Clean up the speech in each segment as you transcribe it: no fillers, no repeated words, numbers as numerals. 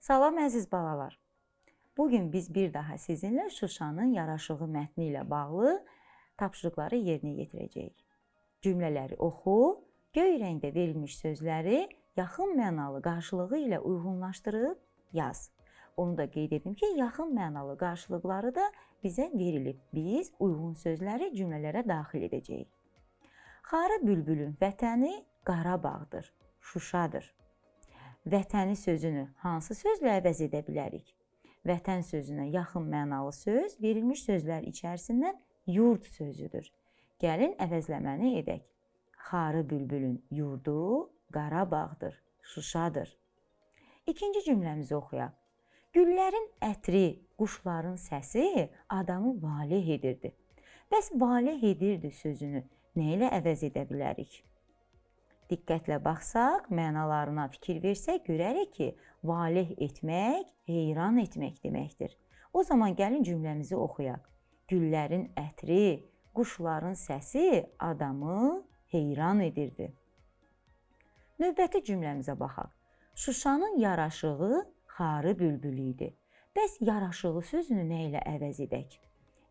Salam əziz balalar. Bugün biz bir daha sizinlə Şuşanın yaraşığı mətni ilə bağlı tapşırıqları yerinə yetirəcəyik. Cümlələri oxu, göy rəngdə verilmiş sözləri yaxın mənalı qarşılığı ilə uyğunlaşdırıb yaz. Onu da qeyd edim ki, yaxın mənalı qarşılıqları da bizə verilib. Biz uyğun sözləri cümlələrə daxil edəcəyik. Xarı bülbülün vətəni Qarabağdır, Şuşadır. Vətəni sözünü hansı sözlə əvəz edə bilərik? Vətən sözünə yaxın mənalı söz verilmiş sözlər içərisindən yurd sözüdür. Gəlin əvəzləməni edək. Xarı bülbülün yurdu Qarabağdır, Şuşadır. İkinci cümləmizi oxuyaq. Güllərin ətri, quşların səsi adamı valeh edirdi. Bəs valeh edirdi sözünü nə ilə əvəz edə bilərik? Diqqətlə baxsaq, mənalarına fikir versək, görərik ki, valeh etmək, heyran etmək deməkdir. O zaman gəlin cümləmizi oxuyaq. Güllərin ətri, quşların səsi adamı heyran edirdi. Növbəti cümləmizə baxaq. Şuşanın yaraşığı xarı bülbülü idi. Bəs yaraşığı sözünü nə ilə əvəz edək?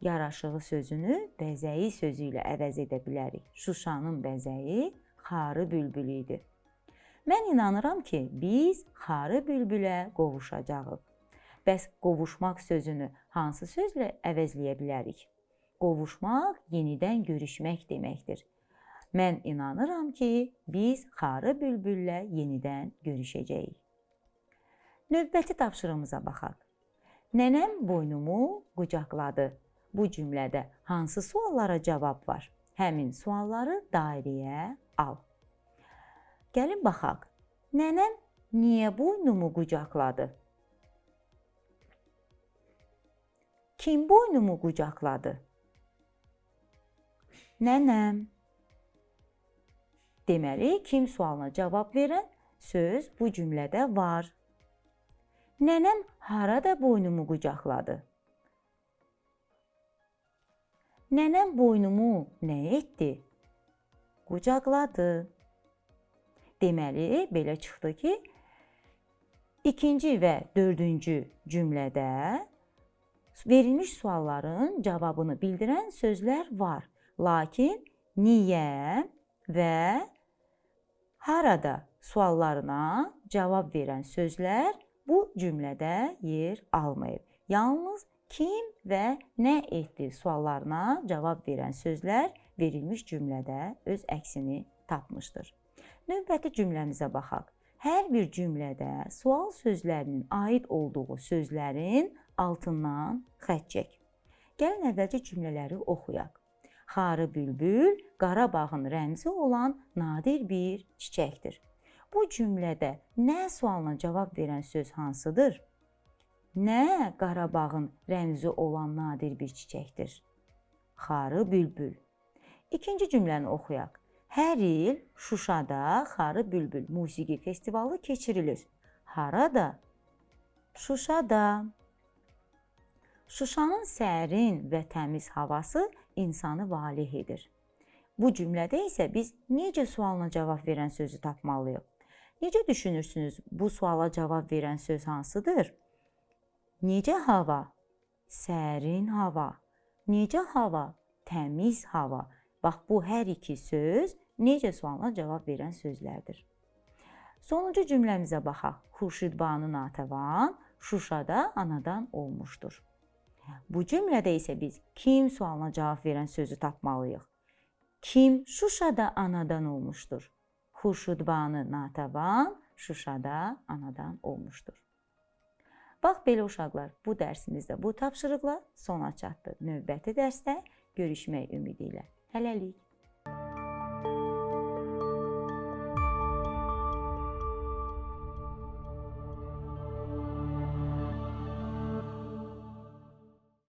Yaraşığı sözünü bəzəyi sözü ilə əvəz edə bilərik. Şuşanın bəzəyi xarı bülbülü idi. Mən inanıram ki, biz xarı bülbülə qovuşacağıq. Bəs qovuşmaq sözünü hansı sözlə əvəzləyə bilərik? Qovuşmaq yenidən görüşmək deməkdir. Mən inanıram ki, biz xarı bülbüllə yenidən görüşəcəyik. Növbəti tapşırığımıza baxaq. Nənəm boynumu qucaqladı. Bu cümlədə hansı suallara cavab var? Həmin sualları dairəyə al. Gəlin baxaq. Nənəm niyə boynumu qucaqladı? Kim boynumu qucaqladı? Nənəm. Deməli, kim sualına cavab verən söz bu cümlədə var. Nənəm harada boynumu qucaqladı? Nənəm boynumu nə etdi? Qucaqladı. Deməli, belə çıxdı ki, ikinci və dördüncü cümlədə verilmiş sualların cavabını bildirən sözlər var. Lakin niyə və harada suallarına cavab verən sözlər bu cümlədə yer almayıb. Yalnız kim və nə etdi suallarına cavab verən sözlər verilmiş cümlədə öz əksini tapmışdır. Növbəti cümləmizə baxaq. Hər bir cümlədə sual sözlərinin aid olduğu sözlərin altından xətt çək. Gəlin əvvəlcə cümlələri oxuyaq. Xarı bülbül Qarabağın rəmzi olan nadir bir çiçəkdir. Bu cümlədə nə sualına cavab verən söz hansıdır? Nə Qarabağın rəmzi olan nadir bir çiçəkdir? Xarı bülbül. İkinci cümləni oxuyaq. Hər il Şuşada Xarı bülbül musiqi festivalı keçirilir. Harada? Şuşada. Şuşanın sərin və təmiz havası insanı valeh edir. Bu cümlədə isə biz necə sualına cavab verən sözü tapmalıyıq? Necə düşünürsünüz, bu suala cavab verən söz hansıdır? Necə hava? Sərin hava. Necə hava? Təmiz hava. Bax, bu hər iki söz necə sualına cavab verən sözlərdir. Sonuncu cümləmizə baxaq. Xurşidbanu Natəvan Şuşada anadan olmuşdur. Bu cümlədə isə biz kim sualına cavab verən sözü tapmalıyıq? Kim Şuşada anadan olmuşdur? Xurşidbanu Natəvan Şuşada anadan olmuşdur. Bax, belə uşaqlar, bu dərsimizdə bu tapşırıqla sona çatdı. Növbəti dərsdə görüşmək ümidi ilə. Hələlik.